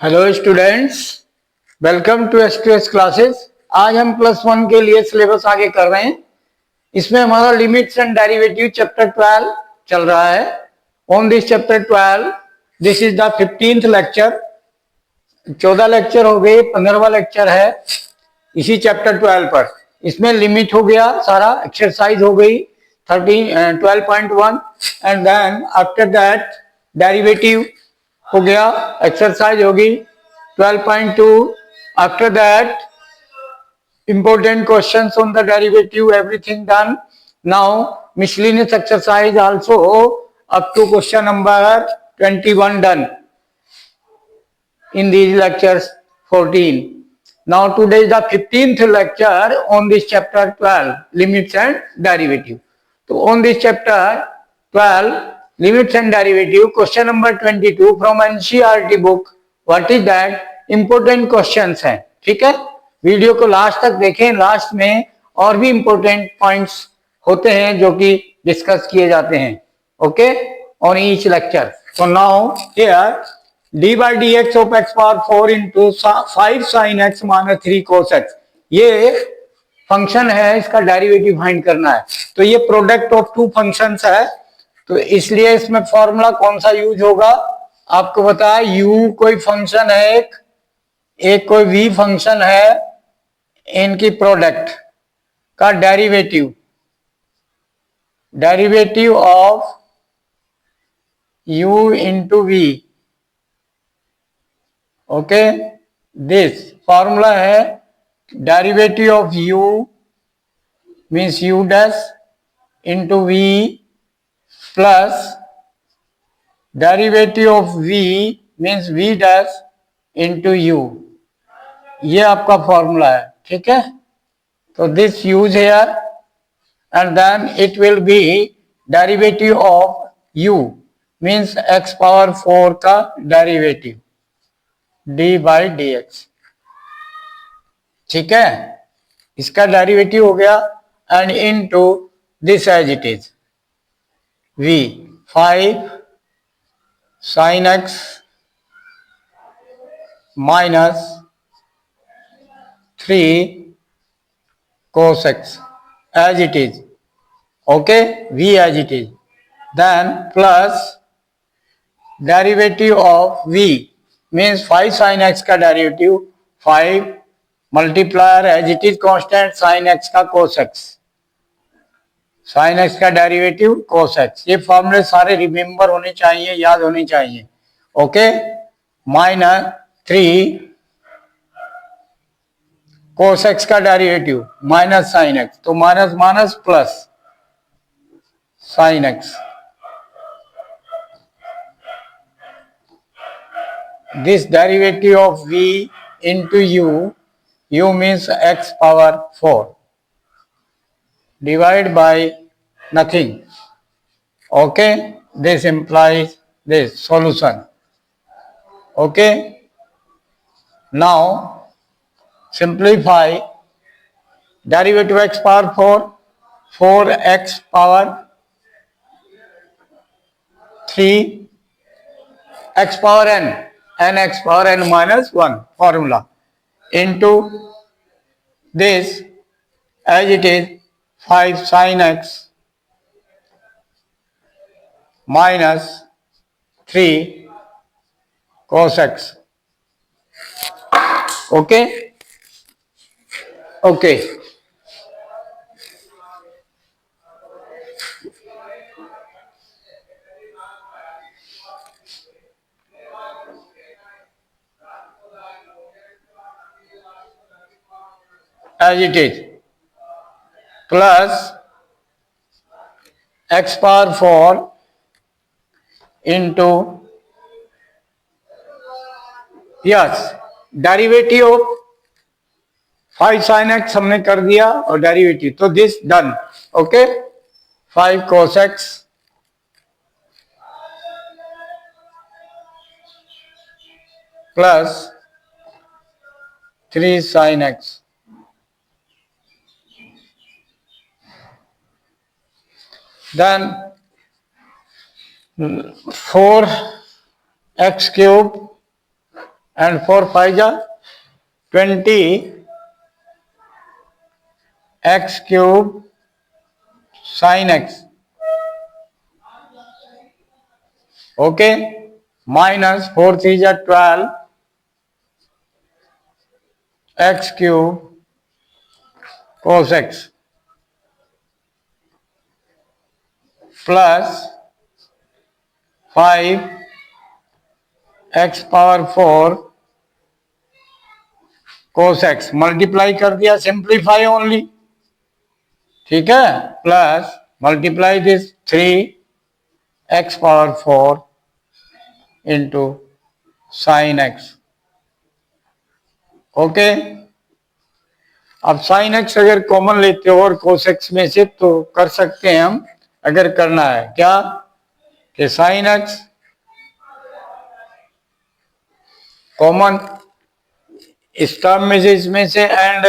Hello students, welcome to SQS classes. आज हम +1 के लिए सिलेबस आगे कर रहे हैं। इसमें हमारा लिमिट्स एंड डेरिवेटिव चैप्टर 12 चल रहा है। On this chapter 12 this is the 15th lecture. 14 lecture हो गए, 15वां लेक्चर है इसी चैप्टर 12 पर। इसमें लिमिट हो गया, सारा एक्सरसाइज हो गई 12.1 and then after that derivative हो गया, एक्सरसाइज होगी 12.2। After that important questions on the derivative, everything done. Now miscellaneous exercise also up to question number 21 done in these lectures 14. Now today is the 15th lecture on this chapter 12, limits and derivative. So on this chapter 12, limits and derivative, question number 22 from NCERT book. What is that? Important questions है, ठीक है। Video को last तक देखें, last में और भी important points होते हैं जो कि डिस्कस किए जाते हैं, okay, on each lecture. So now here d by dx of x power 4 into 5 sin x minus 3 cos x, ये फंक्शन है, इसका डेरिवेटिव फाइंड करना है। तो ये प्रोडक्ट ऑफ टू फंक्शंस है, तो इसलिए इसमें फॉर्मूला कौन सा यूज होगा आपको बताया। u कोई फंक्शन है, एक कोई v फंक्शन है, इनकी प्रोडक्ट का derivative of u into v, okay. This formula है derivative of u means u dash into v plus derivative of v means v dash into u, ये आपका फॉर्मूला है, ठीक है। तो this use here and then it will be derivative of u means x power 4 का derivative d by d x, ठीक है। इसका डेरिवेटिव हो गया and into this as it is v 5 sin x minus 3 cos x as it is, okay, v as it is, then plus derivative of v means 5 sin x का derivative 5 multiplier as it is constant sin x का cos x, sin x का derivative cos x। ये फॉर्मूले सारे remember होने चाहिए, याद होने चाहिए, ओके। माइनस 3 cos x का डेरिवेटिव माइनस sin x, तो minus minus plus sin x। This derivative of v into u means x power 4 divided by nothing, okay. This implies this solution, okay. Now simplify derivative x power 4, 4x power 3 x power n, n x power n minus 1 formula into this as it is 5 sin x minus 3 cos x, okay, okay। as it is plus x power 4 into yes derivative of 5 sin x हमने कर दिया और derivative, तो this done, okay. 5 cos x plus 3 sin x, then 4 x cube and 4 5 जा 20 x cube sin x, okay, minus 4 3 जा 12 x cube cos x plus 5 x power 4 cos x, multiply कर दिया, simplify only, ठीक है, plus multiply this 3 x power 4 into sine x, okay. अब sine x अगर common लेते हो और कोस एक्स में से तो कर सकते हैं हम, अगर करना है क्या कि साइन एक्स कॉमन इस टर्म में से, इसमें से, and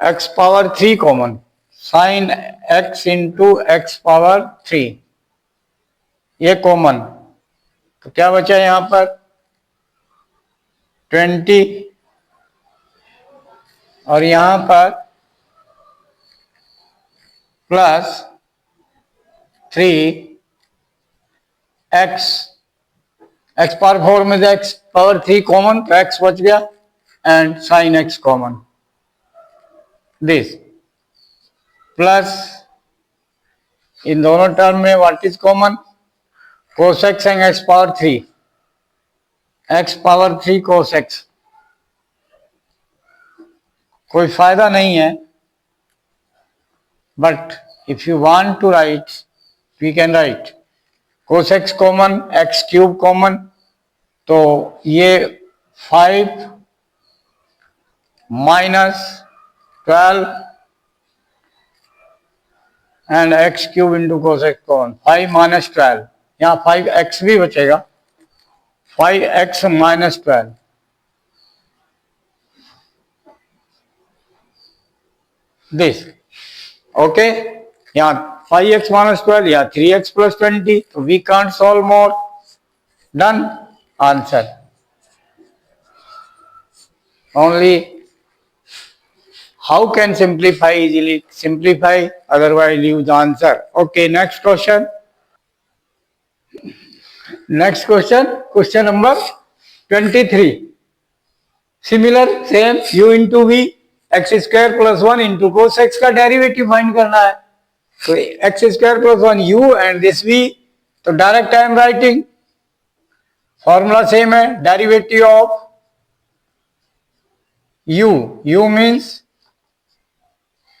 x power 3 common, sign x into x power 3 ये कॉमन, तो क्या बचा यहां पर 20 और यहां पर प्लस 3 एक्स, एक्स पावर 4 में से एक्स पावर 3 कॉमन तो एक्स बच गया and sine x common, this plus इन दोनों टर्म में what is common, cos x and x power 3, x power 3 cos x, कोई फायदा नहीं है, but if you want to write we can write cos x common, x cube common, तो ये 5 minus 12 and x cube into cos x common, 5 minus 12, यहाँ 5x भी बचेगा, 5x minus 12, this, okay, यहाँ 5x माइनस 12 या 3x plus 20, तो we can't solve more, done, answer only how can simplify, easily simplify, otherwise use the answer, okay. Next question, question number 23, similar same, u into v x square plus 1 into cos x का derivative find करना है, तो x square plus 1 u and this v, तो direct I am writing, formula same है, derivative of u means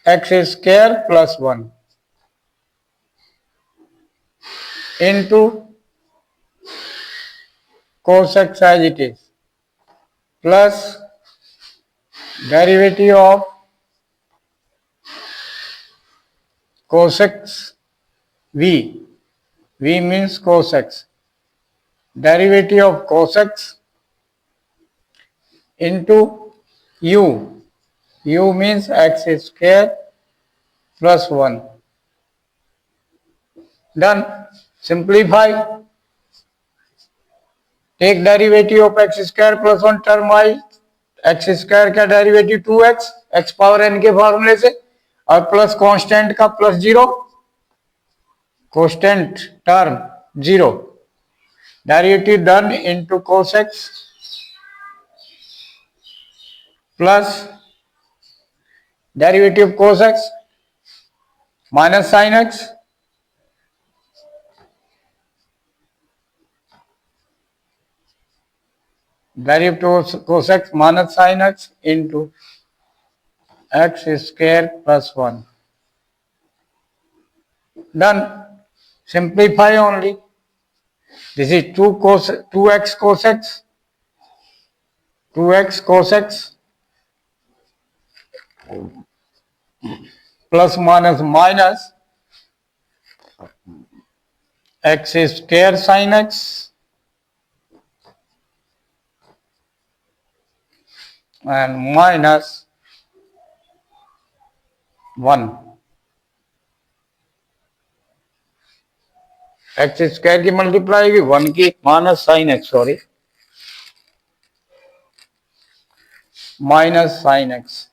x square plus 1 into cos x as it is plus derivative of cos x v means cos x, derivative of cos x into u means x square plus 1, done, simplify, take derivative of x square plus 1 term wise, x square का derivative 2x, x power n के फॉर्मूले से, और plus constant का plus 0, constant term 0, derivative done into cos x plus derivative cos x minus sine x, derivative cos x minus sine x into x square plus 1, done, simplify only, this is 2x cos x, 2x cos x plus minus minus x square sine x and minus 1, x square की multiply होगी 1 की minus sine x, sorry minus sine x,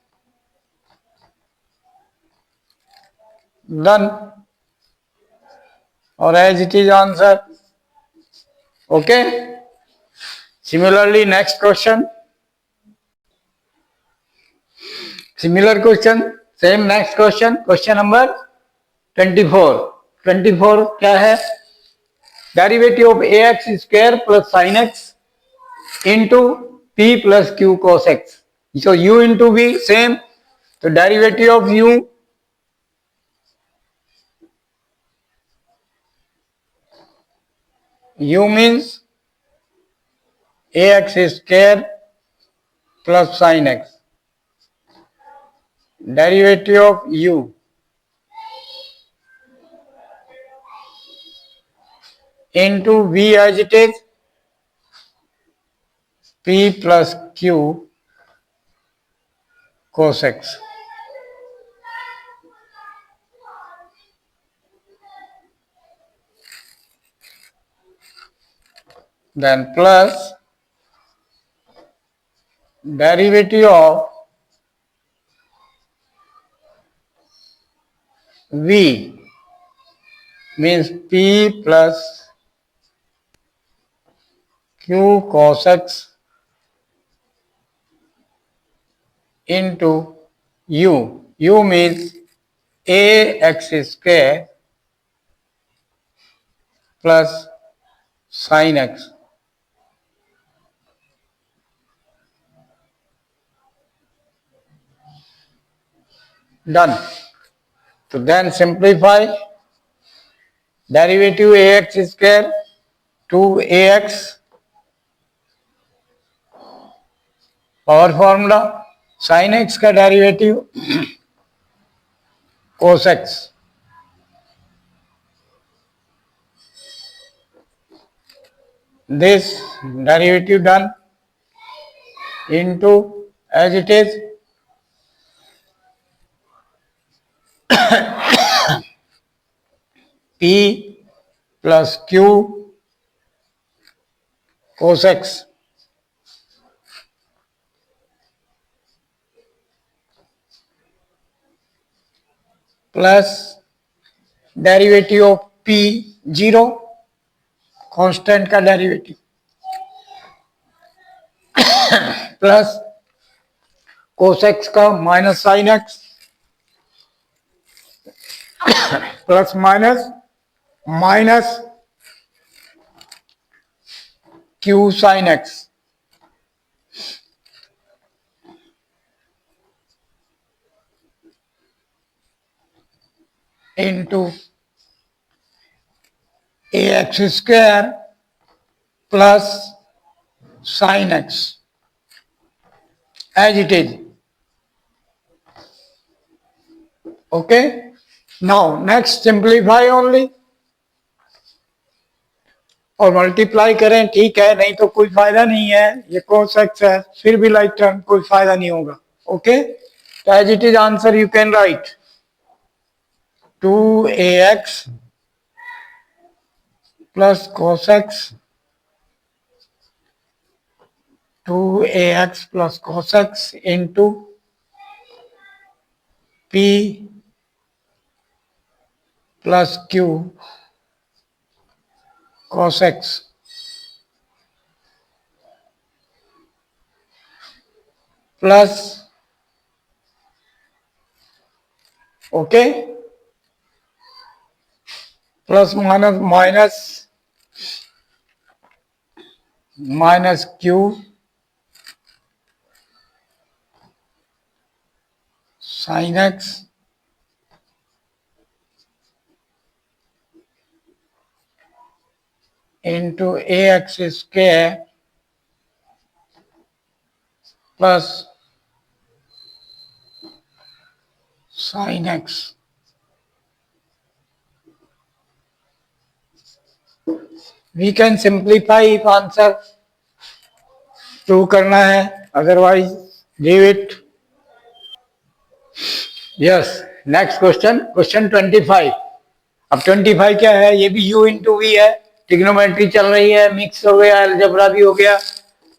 done, और as it is answer. Okay. Similarly, next question. Similar question. Same next question. Question number 24. 24 क्या है? Derivative of ax square plus sin x into p plus q cos x. So u into v same. So derivative of u means ax square plus sin x. Derivative of u into v as it is p plus q cos x. Then plus derivative of v means p plus q cos x into u. U means ax square plus sin x. Done. So then simplify. Derivative ax square 2ax, power formula, sin x का derivative cos x, this derivative done into as it is p plus q cos x plus derivative of p 0, constant का derivative, plus cos x का minus sine x, plus minus minus q sine x into ax square plus sin x as it is. Okay. Now next simplify only. और multiply करें, ठीक है, नहीं तो कोई फायदा नहीं है, ये cos x है, फिर भी लाइक टर्म, कोई फायदा नहीं होगा. ओके. तो as it is answer you can write 2ax plus cos x, 2ax plus cos x into p plus q cos x plus, okay, plus minus minus minus q sin x into ax square plus sin x. We can simplify if answer prove करना है, otherwise leave it. Yes. Next question, question 25. अब 25 क्या है, ये भी u into we है, trigonometry चल रही है, मिक्स हो गया, अलजेब्रा भी हो गया।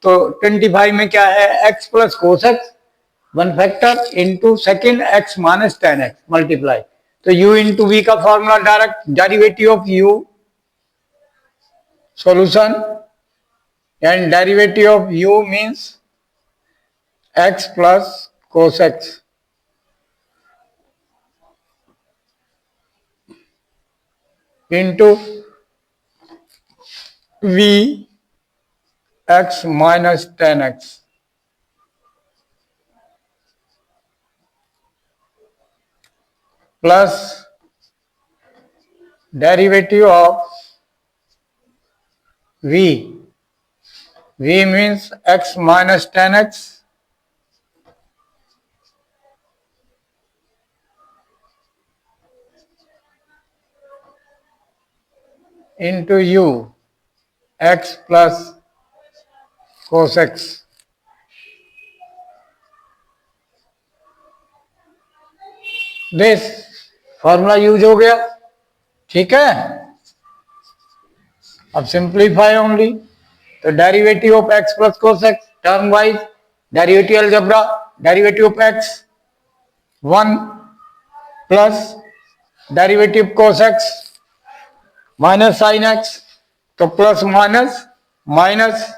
तो 25 में क्या है, x plus cos x one factor into second x minus ten x multiply. तो u इंटू वी का formula direct derivative of u solution and derivative of u means x plus cos x into V x minus ten x plus derivative of v, v means x minus 10x into u x plus cos x। This formula use हो गया, ठीक है। अब simplify only, तो derivative of x plus cos x term wise, derivative algebra, derivative of x 1 plus derivative cos x minus sine x, तो plus minus minus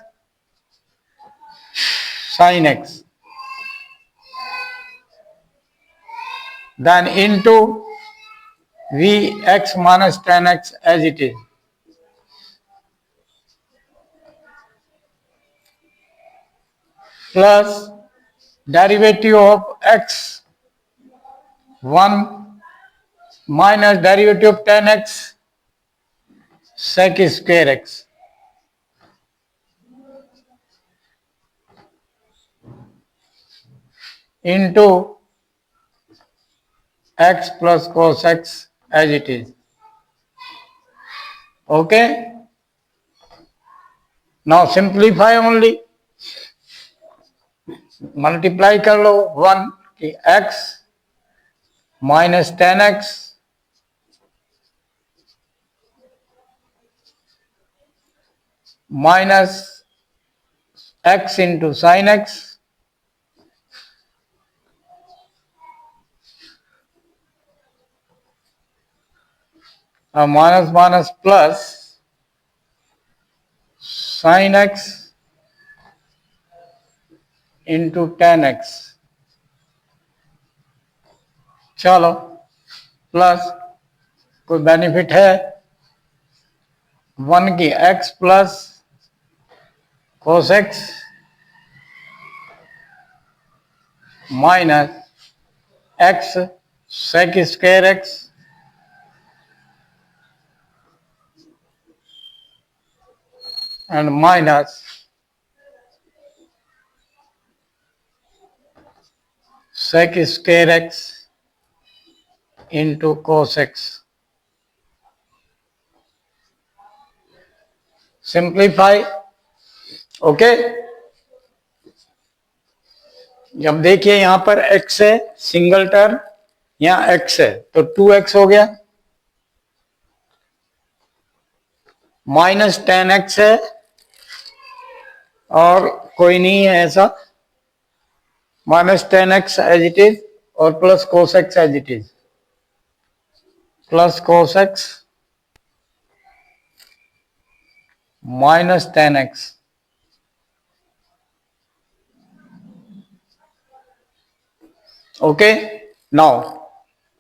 sine x, then into vx minus 10x as it is, plus derivative of x 1 minus derivative of 10x sec square x into x plus cos x as it is। Okay, now simplify only, multiply कर लो 1 की x minus 10x minus x into sine x और minus minus plus sine x into 10x। चलो plus कोई benefit है, 1 की x plus cos x minus x sec square x and minus sec square x into cos x. Simplify, okay. जब देखिए यहां पर x है सिंगल टर्म, यहां x है तो 2x हो गया, माइनस 10x है और कोई नहीं है ऐसा, minus 10x as it is और plus cos x as it is, plus cos x minus 10x। Okay, now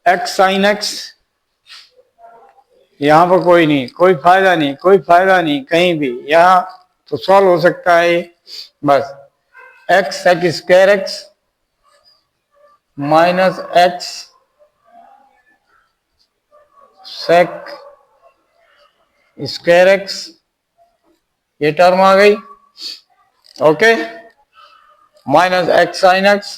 x sine x, यहां पर कोई नहीं, कोई फायदा नहीं, कोई फायदा नहीं कहीं भी, यहां तो सॉल्व हो सकता है बस, x sec square x minus x sec square x, ये टर्म आ गई, okay, minus x sine x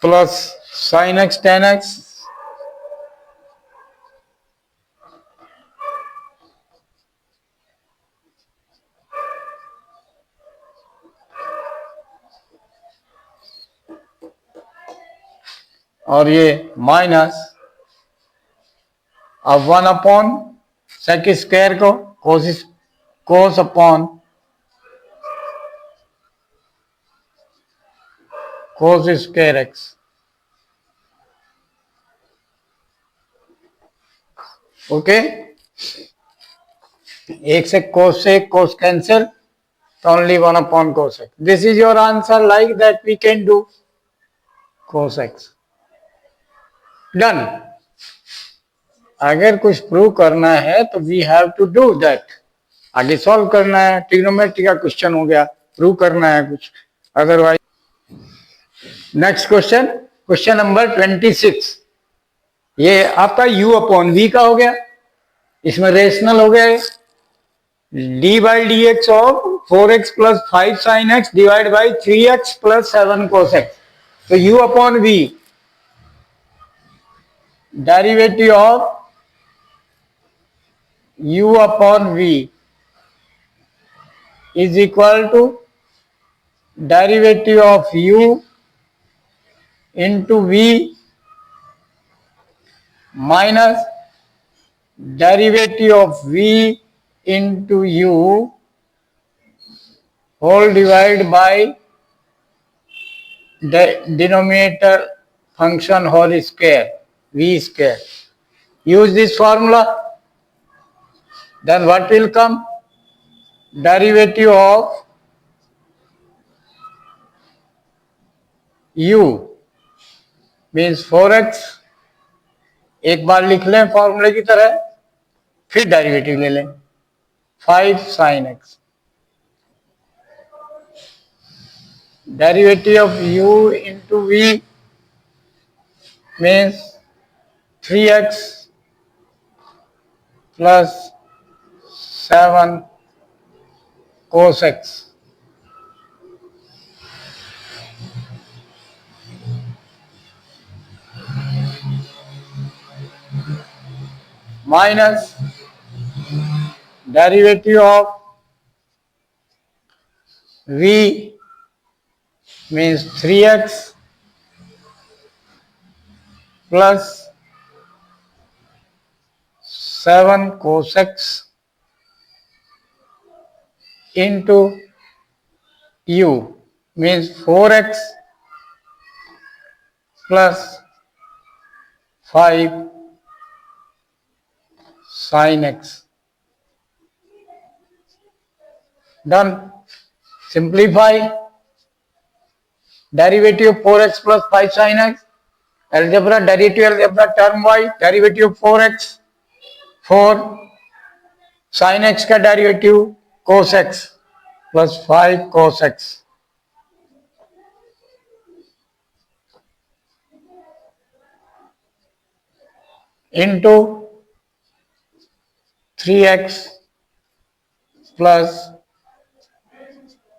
plus sine x ten x और ये माइनस अब 1 अपॉन सेक स्क्वायर को cos upon cos square x. Okay, एक से कोस कैंसिल, तो only 1 upon cos x. This is your answer, like that we can do cos x. Done. अगर कुछ prove करना है तो we have to do that. आगे सॉल्व करना है, ट्रिग्नोमेट्री का क्वेश्चन हो गया, प्रूव करना है कुछ, otherwise. Next question, question number 26। ये आपका u अपॉन v का हो गया, इसमें रेशनल हो गया D by d x of 4x plus 5 sine x divide by 3x plus 7 cos x. तो u upon v, derivative of u upon v is equal to derivative of u into v minus derivative of v into u whole divided by denominator function whole square, v square. Use this formula, then what will come? Derivative of u means 4x, एक बार लिख लें फॉर्मूले की तरह, फिर derivative ले लें 5 sin x। Derivative of u into v means 3x plus 7 cos x minus derivative of v means 3x plus 7 cos x into u means 4x plus 5 sin x. Done. Simplify. Derivative of 4x plus 5 sin x. Algebra, derivative algebra term y, derivative of 4x, 4 sin x का derivative cos x plus 5 cos x into 3x plus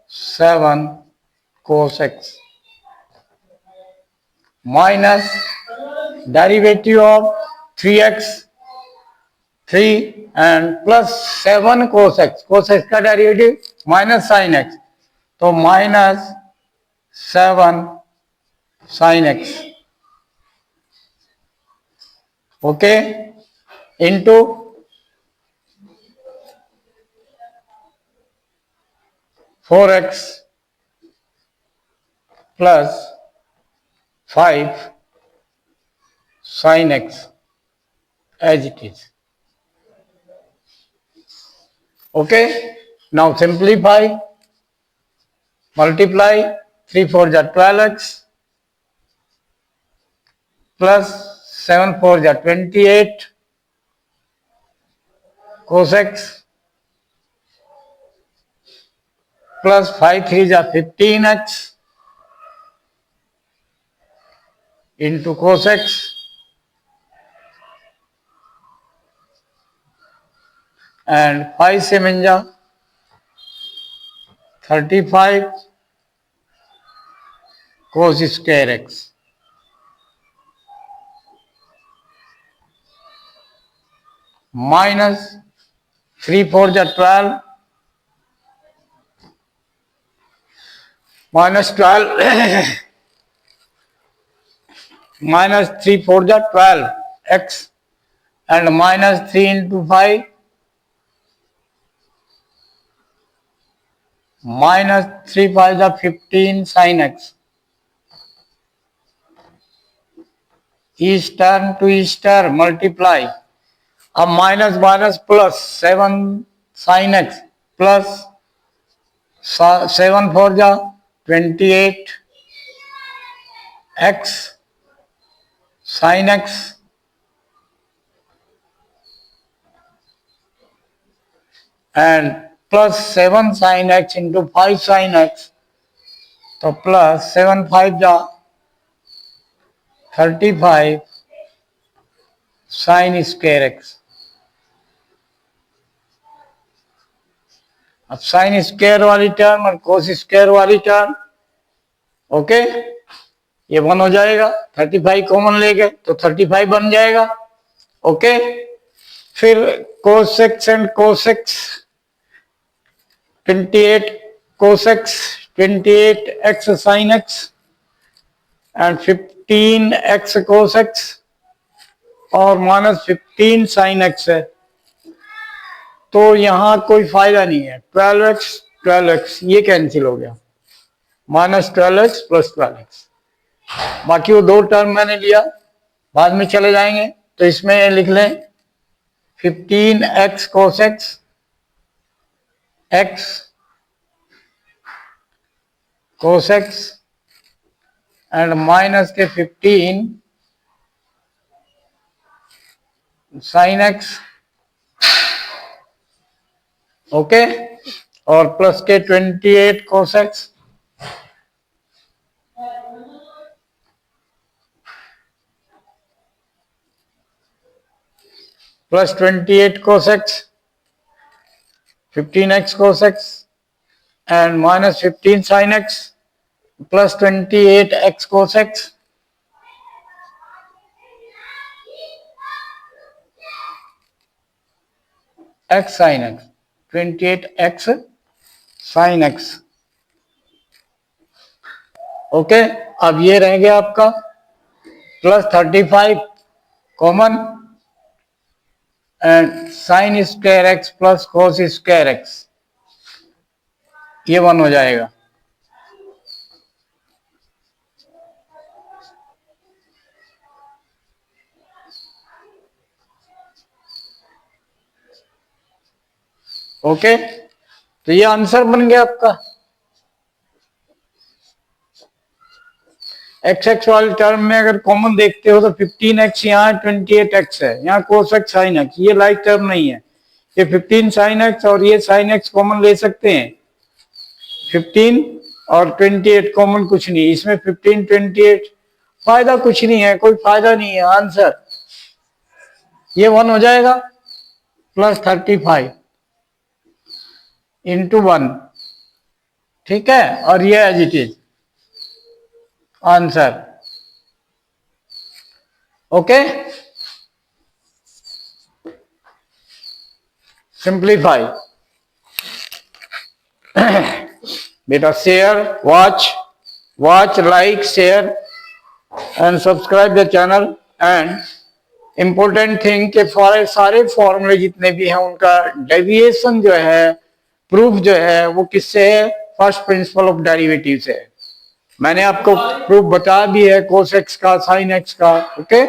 7 cos x minus derivative of 3x 3 and plus 7 cos x, cos x का derivative minus sine x, तो minus 7 sine x, okay, into 4x plus 5 sin x as it is. Okay, now simplify, multiply, 3 4 जा 12x plus 7 4 जा 28 cos x plus 5 3 जा 15x into cos x and 5 7 जा 35 cos square x minus 3 4 जा 12 minus 12 minus 3 4 the 12 x and minus 3 into 5 minus 3 5 the 15 sin x. Each term to each term multiply. अब minus minus plus 7 sin x plus 7 4 जा 28 x sin x and plus 7 sin x into 5 sin x, तो plus 7 5 जा 35 sin square x. अब sine square वाली term और cos square वाली term, okay, ये 1 हो जाएगा. 35 कॉमन ले गए तो 35 बन जाएगा. ओके, फिर कोस x and cos x 28 cos x 28 x sine x and 15 x cos x और माइनस 15 साइन एक्स है. तो यहां कोई फायदा नहीं है. 12x ये कैंसिल हो गया. Minus 12x plus 12x. बाकी वो दो टर्म मैंने लिया, बाद में चले जाएंगे. तो इसमें लिख लें 15x cos x x cos x and minus के 15 साइन एक्स, ओके, और प्लस के 28 cos x plus 28 cos x 15x cos x and minus 15 sign x plus 28x cos x x sine x 28x sine x. Okay, अब ये रह गया आपका plus 35 common and sine square x plus cos square x, ये 1 हो जाएगा. Okay, तो ये आंसर बन गया आपका. एक्स एक्स वाली टर्म में अगर कॉमन देखते हो तो 15x यहाँ 28x है, यहाँ कोस एक्स साइन एक्स, ये लाइक टर्म नहीं है. ये 15 साइन एक्स और ये साइन एक्स कॉमन ले सकते हैं. 15 और 28 कॉमन कुछ नहीं, इसमें 15 28 फायदा कुछ नहीं है, कोई फायदा नहीं है. आंसर ये 1 हो जाएगा प्लस 35 इंटू 1, ठीक है, और ये as it is answer. Okay, simplify. बेटा share, watch, like, share and subscribe the channel. And important thing कि सारे फॉर्मूले जितने भी हैं उनका डेविएशन जो है, प्रूफ जो है, वो किससे है? फर्स्ट प्रिंसिपल ऑफ डेरिवेटिव से है. मैंने आपको प्रूफ बता भी है कोस एक्स का, साइन एक्स का. ओके,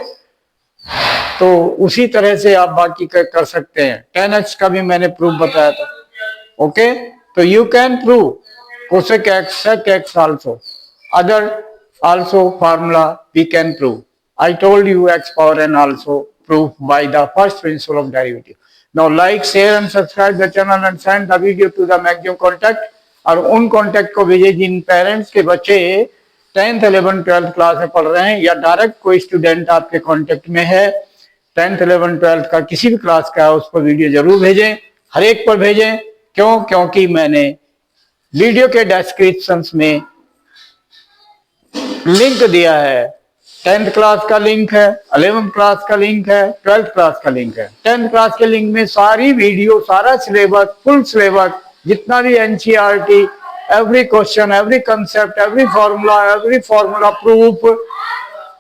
तो उसी तरह से आप बाकी कर सकते हैं. tan x का भी मैंने प्रूफ बताया था. ओके, तो you can prove cosec x sec x also, other also formula we can prove. I told you x power n also proved by the first principle of derivative. Now like, share and subscribe the channel and send the video to the maximum contact. और उन contact को भेजे जिन parents के बच्चे 10th 11th 12th class में पढ़ रहे हैं, या डायरेक्ट कोई स्टूडेंट आपके कांटेक्ट में है 10th 11th 12th का किसी भी क्लास का, उसको वीडियो जरूर भेजें. हर एक पर भेजें. क्यों? क्योंकि मैंने वीडियो के डिस्क्रिप्शन में लिंक दिया है. 10th क्लास का लिंक है, 11th क्लास का लिंक है, 12th क्लास का लिंक है. 10th क्लास के लिंक में सारी वीडियो, सारा सिलेबस, फुल सिलेबस, जितना भी NCERT, every question, every concept, every formula proof,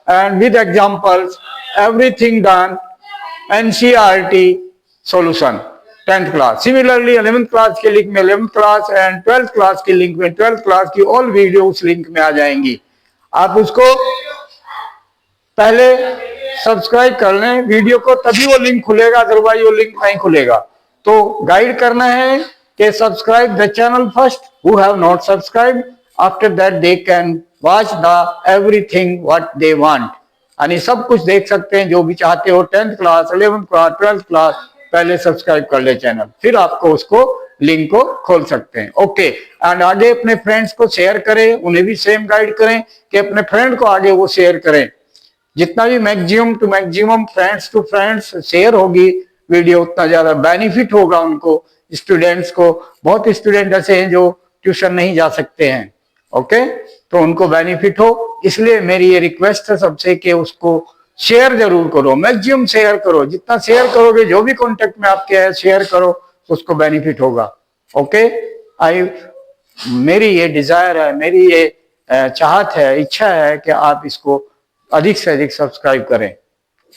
and with examples, everything done, NCERT solution 10th class. Similarly 11th class के लिंक में 11th class and 12th class के link में 12th class की all video उस link में आ जाएंगी. आप उसको पहले सब्सक्राइब कर लें वीडियो को, तभी वो लिंक खुलेगा, अदरवाइज वो लिंक नहीं खुलेगा. तो गाइड करना है कि subscribe the channel first, who have not subscribe, after that they can watch the everything what they want. यानी सब कुछ देख सकते हैं जो भी चाहते हो. 10th class, 11th class, 12th class, पहले सब्सक्राइब कर ले चैनल, फिर आपको उसको लिंक को खोल सकते हैं. ओके. एंड आगे अपने फ्रेंड्स को शेयर करें, उन्हें भी सेम गाइड करें कि अपने फ्रेंड को आगे वो शेयर करें. जितना भी maximum to maximum friends to friends share होगी वीडियो, उतना ज्यादा बेनिफिट होगा उनको, स्टूडेंट्स को. बहुत स्टूडेंट ऐसे हैं जो ट्यूशन नहीं जा सकते हैं. ओके. तो उनको बेनिफिट हो, इसलिए मेरी ये रिक्वेस्ट है सबसे कि उसको शेयर जरूर करो, मैक्सिमम शेयर करो. जितना शेयर करोगे, जो भी कॉन्टेक्ट में आपके है शेयर करो, उसको बेनिफिट होगा. ओके. मेरी ये डिजायर है, मेरी ये चाहत है, इच्छा है कि आप इसको अधिक से अधिक सब्सक्राइब करें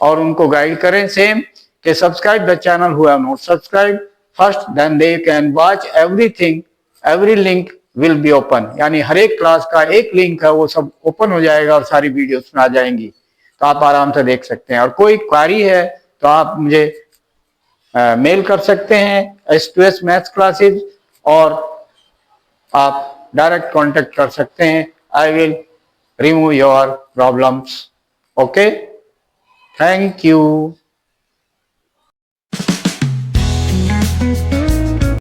और उनको गाइड करें सेम कि subscribe the channel who have not subscribe first, then they can watch everything, every link will be open. यानी हर एक क्लास का एक लिंक है वो सब ओपन हो जाएगा और सारी वीडियोस में आ जाएंगी, तो आप आराम से देख सकते हैं. और कोई क्वारी है तो आप मुझे मेल कर सकते हैं S2S मैथ्स क्लासेज, और आप डायरेक्ट कांटेक्ट कर सकते हैं. I will remove your problems. Okay. Thank you.